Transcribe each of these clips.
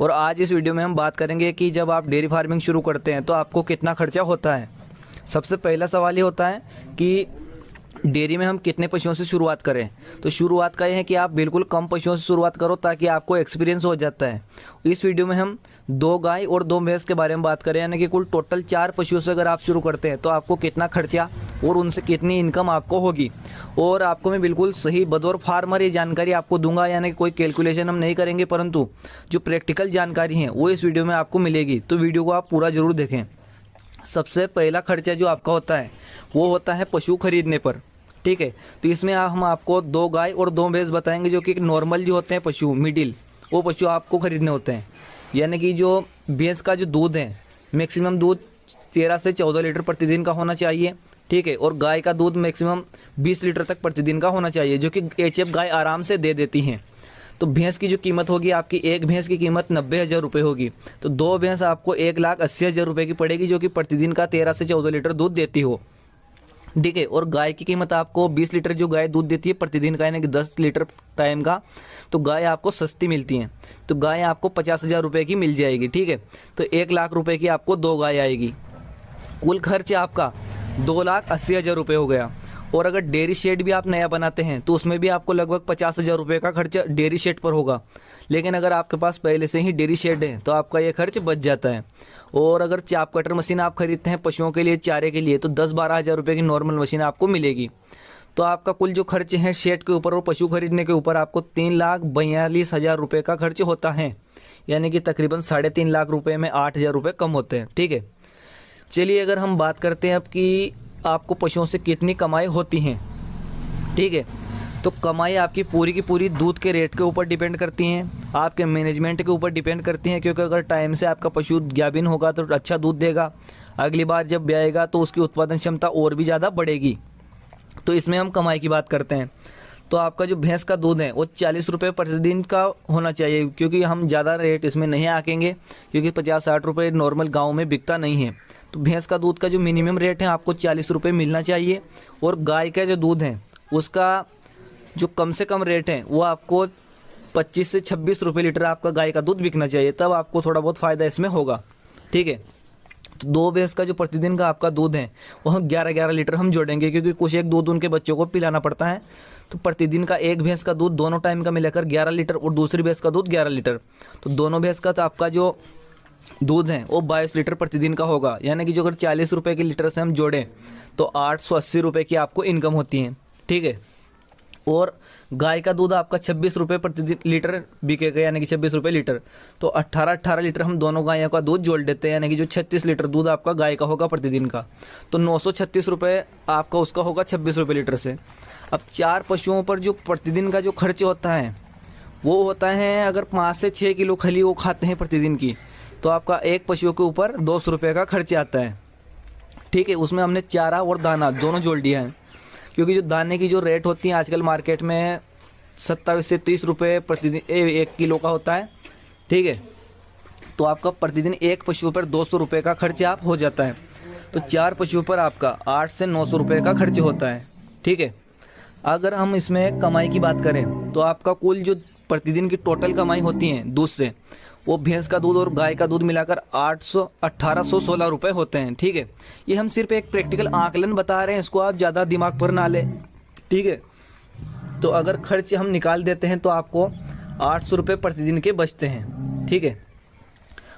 और आज इस वीडियो में हम बात करेंगे कि जब आप डेयरी फार्मिंग शुरू करते हैं तो आपको कितना खर्चा होता है। सबसे पहला सवाल ये होता है कि डेयरी में हम कितने पशुओं से शुरुआत करें। तो शुरुआत का ये है कि आप बिल्कुल कम पशुओं से शुरुआत करो ताकि आपको एक्सपीरियंस हो जाता है। इस वीडियो में हम 2 गाय और 2 भैंस के बारे में बात करें, यानी कि कुल टोटल 4 पशुओं से अगर आप शुरू करते हैं तो आपको कितना खर्चा और उनसे कितनी इनकम आपको होगी। और आपको मैं बिल्कुल सही बतौर फार्मर ये जानकारी आपको दूंगा, यानी कि कोई कैलकुलेशन हम नहीं करेंगे, परंतु जो प्रैक्टिकल जानकारी है वो इस वीडियो में आपको मिलेगी। तो वीडियो को आप पूरा ज़रूर देखें। सबसे पहला खर्चा जो आपका होता है वो होता है पशु खरीदने पर, ठीक है। तो इसमें हम आपको 2 गाय और 2 भैंस बताएंगे, जो कि नॉर्मल जो होते हैं पशु, मिडिल, वो पशु आपको खरीदने होते हैं। यानी कि जो भैंस का जो दूध है, मैक्सिमम दूध 13 से 14 लीटर प्रतिदिन का होना चाहिए, ठीक है। और गाय का दूध मैक्सिमम 20 लीटर तक प्रतिदिन का होना चाहिए, जो कि एचएफ गाय आराम से दे देती हैं। तो भैंस की जो कीमत होगी आपकी, एक भैंस की कीमत 90,000 रुपये होगी। तो 2 भैंस आपको 1,80,000 रुपये की पड़ेगी, जो कि प्रतिदिन का 13 से 14 लीटर दूध देती हो, ठीक है। और गाय की कीमत आपको 20 लीटर जो गाय दूध देती है प्रतिदिन का, यानी कि 10 लीटर टाइम का, तो गाय आपको सस्ती मिलती हैं। तो गाय आपको 50,000 रुपये की मिल जाएगी, ठीक है। तो 1,00,000 रुपये की आपको 2 गाय आएगी। कुल खर्च आपका 2,80,000 रुपये हो गया। और अगर डेयरी शेड भी आप नया बनाते हैं तो उसमें भी आपको लगभग 50,000 रुपये का खर्चा डेयरी शेड पर होगा। लेकिन अगर आपके पास पहले से ही डेयरी शेड है तो आपका ये खर्च बच जाता है। और अगर चाप कटर मशीन आप खरीदते हैं पशुओं के लिए, चारे के लिए, तो 10-12 हज़ार रुपये की नॉर्मल मशीन आपको मिलेगी। तो आपका कुल जो खर्च है शेड के ऊपर और पशु खरीदने के ऊपर आपको 3,42,000 रुपये का खर्च होता है, यानी कि तकरीबन 3.5 लाख रुपये में 8,000 रुपये कम होते हैं, ठीक है। चलिए अगर हम बात करते हैं अब कि आपको पशुओं से कितनी कमाई होती हैं, ठीक है। तो कमाई आपकी पूरी की पूरी दूध के रेट के ऊपर डिपेंड करती हैं, आपके मैनेजमेंट के ऊपर डिपेंड करती हैं, क्योंकि अगर टाइम से आपका पशु गाभिन होगा तो अच्छा दूध देगा, अगली बार जब ब्याएगा तो उसकी उत्पादन क्षमता और भी ज़्यादा बढ़ेगी। तो इसमें हम कमाई की बात करते हैं। तो आपका जो भैंस का दूध है वो 40 रुपये प्रतिदिन का होना चाहिए, क्योंकि हम ज़्यादा रेट इसमें नहीं आकेंगे, क्योंकि 50-60 रुपये नॉर्मल गाँव में बिकता नहीं है। तो भैंस का दूध का जो मिनिमम रेट है आपको 40 रुपये मिलना चाहिए। और गाय का जो दूध है उसका जो कम से कम रेट है वो आपको 25 से 26 रुपये लीटर आपका गाय का दूध बिकना चाहिए, तब आपको थोड़ा बहुत फ़ायदा इसमें होगा, ठीक है। तो 2 भैंस का जो प्रतिदिन का आपका दूध है वो हम 11-11 लीटर हम जोड़ेंगे, क्योंकि कुछ एक दूध उनके बच्चों को पिलाना पड़ता है। तो प्रतिदिन का एक भैंस का दूध दोनों टाइम का मिलाकर 11 लीटर और दूसरी भैंस का दूध 11 लीटर। तो दोनों भैंस का तो आपका जो दूध है वो 22 लीटर प्रतिदिन का होगा, यानी कि जो अगर 40 रुपये के लीटर से हम जोड़ें तो 880 रुपये की आपको इनकम होती है, ठीक है। और गाय का दूध आपका 26 रुपये प्रतिदिन लीटर बिकेगा, यानी कि 26 रुपये लीटर। तो 18-18 लीटर हम दोनों गायों का दूध जोड़ देते हैं, यानी कि जो 36 लीटर दूध आपका गाय का होगा प्रतिदिन का, तो 936 रुपये आपका उसका होगा 26 रुपये लीटर से। अब 4 पशुओं पर जो प्रतिदिन का जो खर्च होता है वो होता है, अगर 5 से 6 किलो खली वो खाते हैं प्रतिदिन की, तो आपका एक पशुओं के ऊपर 200 रुपये का खर्च आता है, ठीक है। उसमें हमने चारा और दाना दोनों जोड़ दिया है, क्योंकि जो दाने की जो रेट होती है आजकल मार्केट में 27 से 30 रुपये प्रतिदिन 1 किलो का होता है, ठीक है। तो आपका प्रतिदिन एक पशु पर 200 रुपये का खर्च आप हो जाता है। तो 4 पशुओं पर आपका 8 से 900 रुपये का खर्च होता है, ठीक है। अगर हम इसमें कमाई की बात करें तो आपका कुल जो प्रतिदिन की टोटल कमाई होती है दूध से, वो भैंस का दूध और गाय का दूध मिलाकर 1816 रुपये होते हैं, ठीक है। ये हम सिर्फ एक प्रैक्टिकल आकलन बता रहे हैं, इसको आप ज़्यादा दिमाग पर ना लें, ठीक है। तो अगर खर्च हम निकाल देते हैं तो आपको 800 रुपये प्रतिदिन के बचते हैं, ठीक है।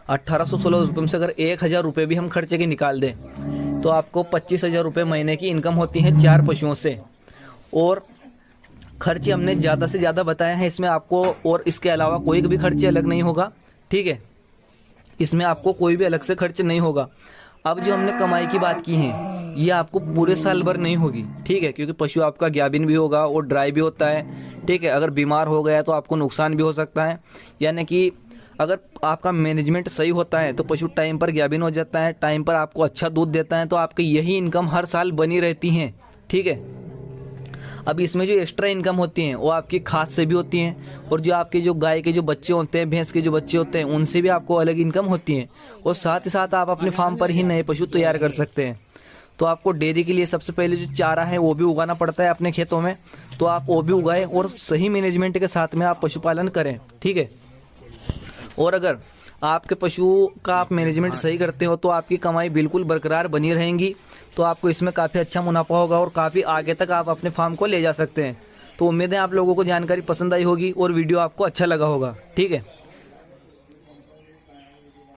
1816 रुपये में से अगर 1,000 रुपये भी हम खर्चे के निकाल दें तो आपको 25,000 रुपये महीने की इनकम होती है 4 पशुओं से। और खर्चे हमने ज़्यादा से ज़्यादा बताए हैं इसमें आपको, और इसके अलावा कोई भी खर्चे अलग नहीं होगा, ठीक है। इसमें आपको कोई भी अलग से खर्च नहीं होगा। अब जो हमने कमाई की बात की है ये आपको पूरे साल भर नहीं होगी, ठीक है, क्योंकि पशु आपका गाभिन भी होगा और ड्राई भी होता है, ठीक है। अगर बीमार हो गया तो आपको नुकसान भी हो सकता है, यानी कि अगर आपका मैनेजमेंट सही होता है तो पशु टाइम पर गाभिन हो जाता है, टाइम पर आपको अच्छा दूध देता है, तो आपकी यही इनकम हर साल बनी रहती हैं, ठीक है। अब इसमें जो एक्स्ट्रा इनकम होती हैं वो आपकी खाद से भी होती हैं, और जो आपके जो गाय के जो बच्चे होते हैं, भैंस के जो बच्चे होते हैं, उनसे भी आपको अलग इनकम होती है। और साथ ही साथ आप अपने फार्म पर ही नए पशु तैयार कर सकते हैं। तो आपको डेयरी के लिए सबसे पहले जो चारा है वो भी उगाना पड़ता है अपने खेतों में, तो आप वो भी उगाएं और सही मैनेजमेंट के साथ में आप पशुपालन करें, ठीक है। और अगर आपके पशु का आप मैनेजमेंट सही करते हो तो आपकी कमाई बिल्कुल बरकरार बनी रहेंगी। तो आपको इसमें काफ़ी अच्छा मुनाफा होगा और काफ़ी आगे तक आप अपने फार्म को ले जा सकते हैं। तो उम्मीद है आप लोगों को जानकारी पसंद आई होगी और वीडियो आपको अच्छा लगा होगा। ठीक है।